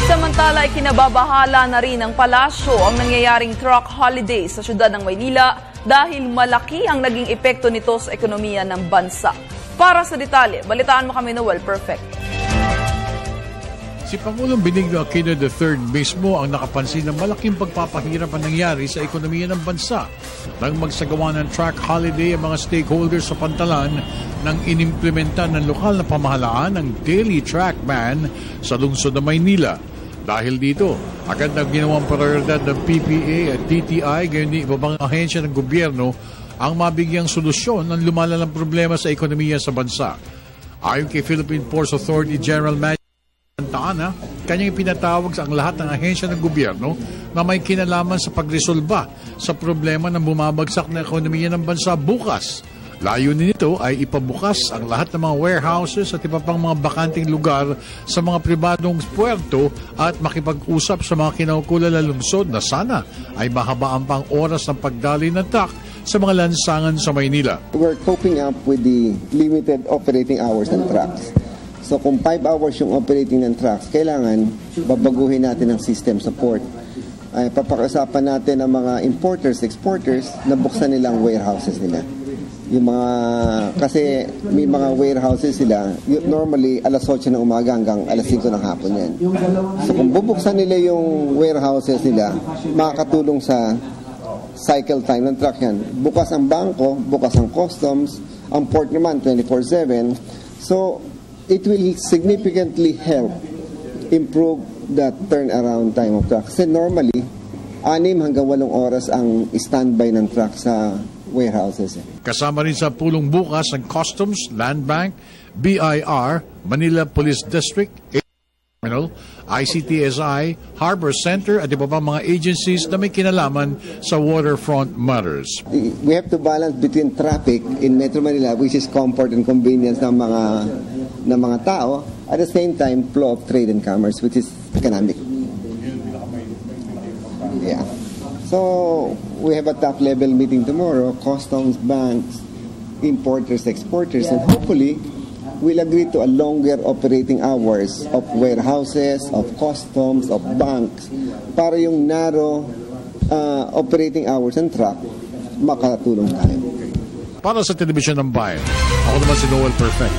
Samantala, kinababahala na rin ng palasyo ang nangyayaring truck holiday sa siyudad ng Maynila dahil malaki ang naging epekto nito sa ekonomiya ng bansa. Para sa detalye, balitaan mo kami, Noel Perfect. Si Pangulong Benigno Aquino III mismo ang nakapansin ng malaking pagpapahirap ang nangyari sa ekonomiya ng bansa nang magsagawa ng truck holiday ang mga stakeholders sa pantalan nang inimplementa ng lokal na pamahalaan ng daily truck ban sa lungsod ng Maynila. Dahil dito, agad na ginawang prioridad ng PPA at DTI gayon din ibang ahensya ng gobyerno ang mabigyang solusyon ng lumalalang problema sa ekonomiya sa bansa. Ayon kay Philippine Ports Authority General Manager Santa Ana, kanyang pinatawag sa ang lahat ng ahensya ng gobyerno na may kinalaman sa pagresolba sa problema ng bumabagsak na ekonomiya ng bansa bukas. Layunin nito ay ipabukas ang lahat ng mga warehouses at iba pang mga bakanting lugar sa mga pribadong puerto at makipag-usap sa mga kinaukulan na lungsod na sana ay mahabaan pang oras ng pagdaloy ng truck sa mga lansangan sa Maynila. We're coping up with the limited operating hours ng trucks. So kung 5 hours yung operating ng trucks, kailangan babaguhin natin ang system support. Ay papakasapan natin ang mga importers, exporters na buksan nilang warehouses nila. Yung mga, kasi may mga warehouses sila, normally alas 8 ng umaga hanggang alas 5 ng hapon yan. So kung bubuksan nila yung warehouses nila, makakatulong sa cycle time ng truck yan. Bukas ang bangko, bukas ang customs, ang port naman 24/7. So it will significantly help improve the turnaround time of truck. Kasi normally, 6 hanggang 8 oras ang standby ng truck sa warehouses. Kasama rin sa pulong bukas ang Customs, Land Bank, BIR, Manila Police District, Terminal, ICTSI, Harbor Center at iba pang mga agencies na may kinalaman sa waterfront matters. We have to balance between traffic in Metro Manila, which is comfort and convenience ng mga tao, at the same time flow of trade and commerce, which is economic. Yeah. So we have a top level meeting tomorrow, customs, banks, importers, exporters, and hopefully we'll agree to a longer operating hours of warehouses, of customs, of banks, para yung narrow operating hours ng truck makatulong tayo. Para sa Telebisyon ng Bayan, ako naman si Noel Perfect.